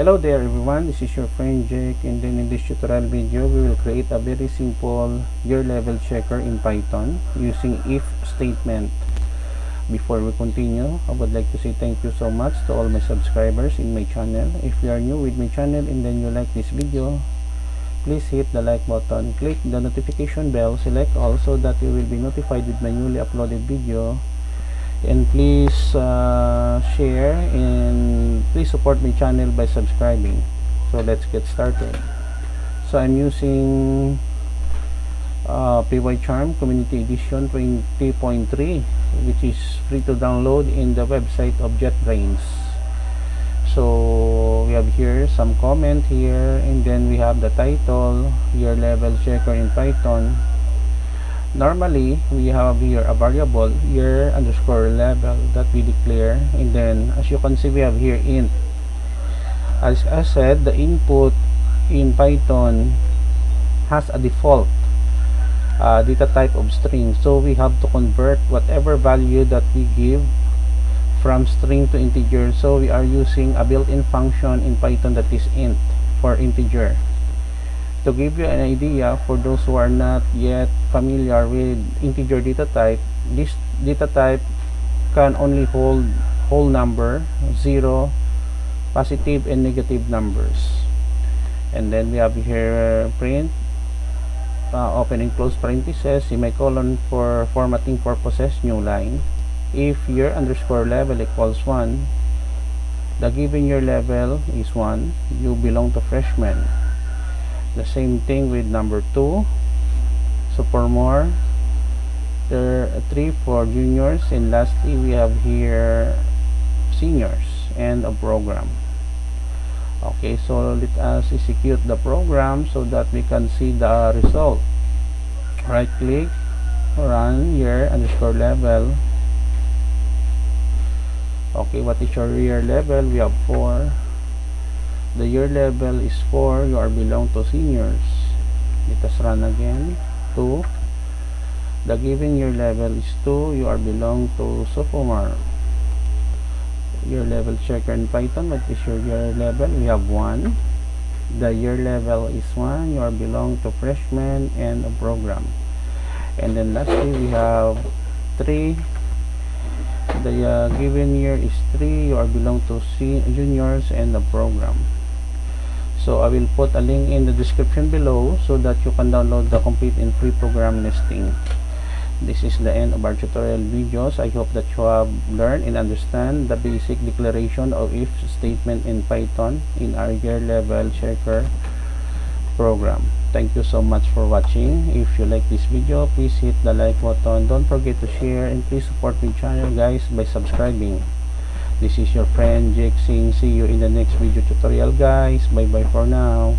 Hello there everyone, this is your friend Jake, and then in this tutorial video we will create a very simple year level checker in Python using if statement. Before we continue, I would like to say thank you so much to all my subscribers in my channel. If you are new with my channel and then you like this video, please hit the like button, click the notification bell, select all so that you will be notified with my newly uploaded video. And please share and please support my channel by subscribing. So let's get started. So I'm using pycharm Community Edition 20.3, which is free to download in the website of JetBrains. So we have here some comment here, and then we have the title, year level checker in Python. Normally we have here a variable year underscore level that we declare, and then as you can see we have here int. As I said, the input in Python has a default data type of string, so we have to convert whatever value that we give from string to integer. So we are using a built-in function in Python that is int for integer. To give you an idea, for those who are not yet familiar with integer data type, this data type can only hold whole number, 0, positive and negative numbers. And then we have here print, open and close parentheses, semicolon for formatting purposes, new line. If year underscore level equals 1, the given year level is 1, you belong to freshman. The same thing with number 2, Sophomore, 3 for juniors, and lastly we have here seniors and a program. Okay, so let us execute the program so that we can see the result. Right click, run year underscore level. Okay, what is your year level? We have 4. The year level is 4, you are belong to seniors. Let us run again. 2. The given year level is 2, you are belong to sophomore. Year level checker in Python, what is your year level? We have 1. The year level is 1, you are belong to freshman and a program. And then lastly we have 3. The given year is 3, you are belong to juniors and the program. So I will put a link in the description below so that you can download the complete and free program listing. This is the end of our tutorial videos. I hope that you have learned and understand the basic declaration of if statement in Python in our year level checker program. Thank you so much for watching. If you like this video, please hit the like button. Don't forget to share, and please support my channel guys by subscribing. This is your friend Jake saying see you in the next video tutorial guys. Bye bye for now.